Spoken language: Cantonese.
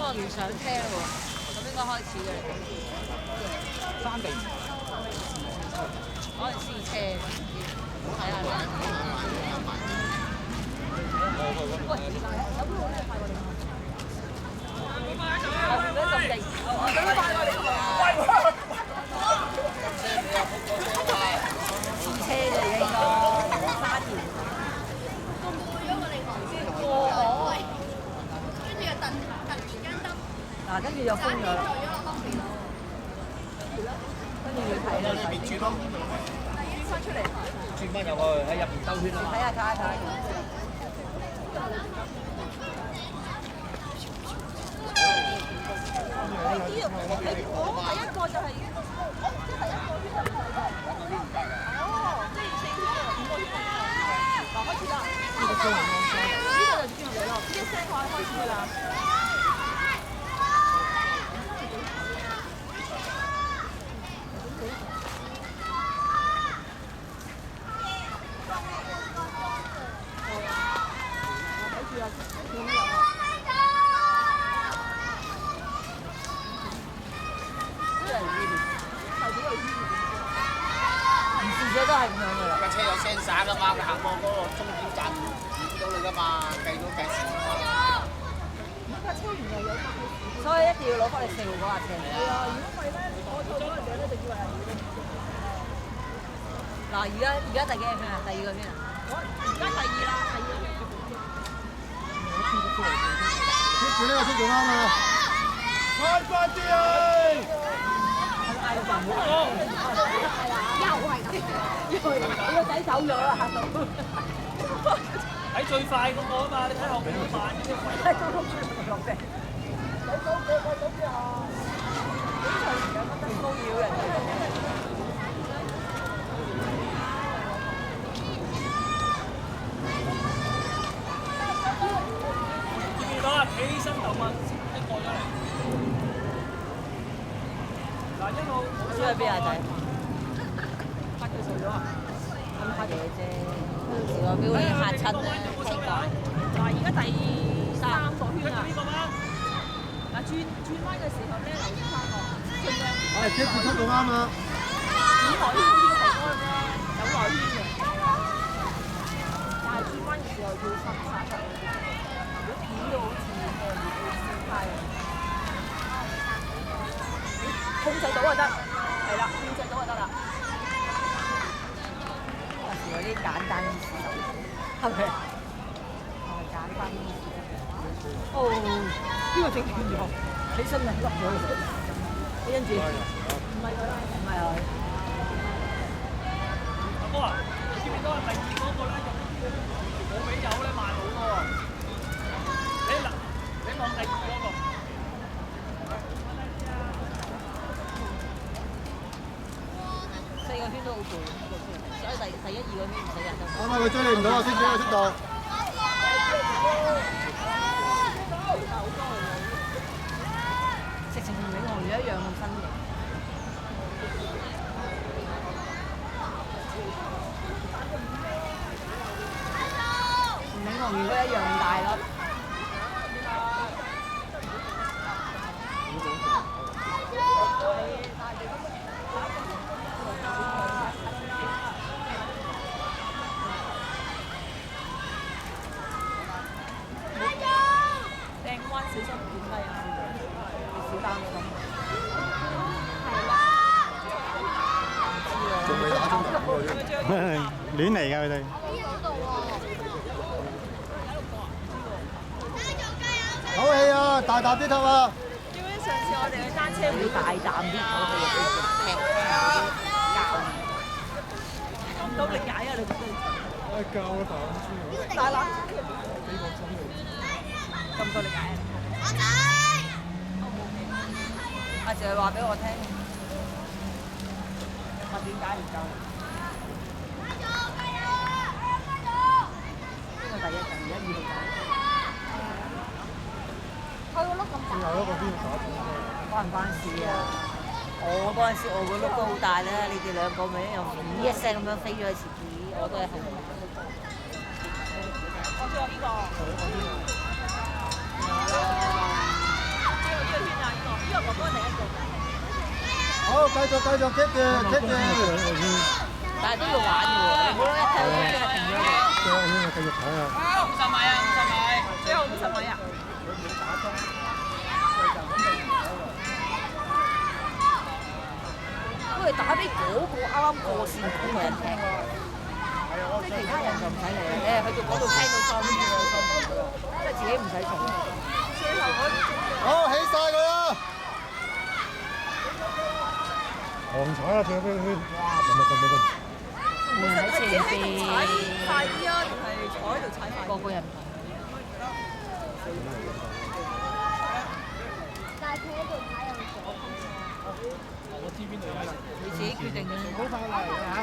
過連上車喎，咁應該開始嘅。山地可能試車，睇下啦。喂，有冇咩快過你？唔使咁勁，唔使快過你。試車嚟嘅應該，沙田。嗱，跟住又封咗啦。跟住要睇啦，入邊轉咯，轉翻出嚟。轉翻入去喺入邊兜圈啊嘛。睇下睇下睇下。呢啲我第一個就係，即係第一個圈就哦，即係4圈5個圈。嗱，開始啦。呢個就轉入嚟咯，一聲話開始㗎啦。都係咁樣嘅啦。架車有聲灑㗎嘛，佢行過嗰個終點站見到你㗎嘛，計到計時㗎嘛。架車原來有，所以一定要攞翻嚟四號嗰架車。係啊，如果唔係咧，我做嗰陣時咧就以為係嗱，而家第幾個圈啊？第二個圈啊？而家第二啦，第二個圈。貼住呢個先做啱啊！開快啲啊！你個仔走咗啦，嚇到！睇最快嗰個啊嘛，你睇後邊好慢嘅啫。係都碌住落地。你走邊啊？點解而家覺得騷擾人哋？見到啊，企起身就問，一過咗嚟。嗱，一路。輸喺邊啊仔？拍佢數咗啊！咁拍嘢啫，時個表你嚇親咧，奇怪。嗱，而家第3個圈啊！嗱，轉彎嘅時候咧，留意翻我，係貼住出到啱啊！以內圈呢個地方咧，有內圈嘅，但係轉彎嘅時候要剎出，如果片到好似小派啊，控制到就得，係啦，控制到就得啦。有啲簡單啲事，係咪？簡單啲事。哦，呢個整斷咗，起身啊，笠咗佢。跟住，唔係佢，唔係佢。阿哥啊，你見唔見到第二嗰個咧？我俾油咧慢好多喎。你望第二嗰個。4個圈都好攰，所以第1、2個圈唔使人都。啱啱佢追你唔到啊！先轉個速度。直情同永航魚一樣咁身形。同永航魚都一樣咁大咯。小心點低啊！小擔心。係啦。仲未打中人喎，亂嚟㗎佢哋。好氣啊！大啖啲唞啊！基本上次我哋去單車會大啖啲，我哋踢教。咁力踩啊！你覺得？教啊大膽先。大膽。幾個心嚟？咁多力踩啊！阿姐話俾我聽，話點解唔夠？呢個第1、2號走。佢個碌咁大。最後一個邊打中？關唔關事啊？我嗰陣時我個碌都好大啦，你哋兩個咪又咦一聲咁樣飛咗去前邊，我都係後面。我仲有呢個。繼續 keep 住。但係都要玩嘅喎，你唔好一睇到即係停咗嘅。繼續睇啊！ 50米啊，50米，最後50米啊！不如打俾嗰個啱啱過線嗰個人聽，即係其他人就唔使嚟啦。去到嗰度聽到裝啲嘢，即係自己唔使做。好，起晒佢啦！狂踩啊！最後邊圈，換喺前邊，快啲啊，定係坐喺度踩快？個個人唔同。但係佢喺度踩又左。你自己決定嘅。好快嚟嚇！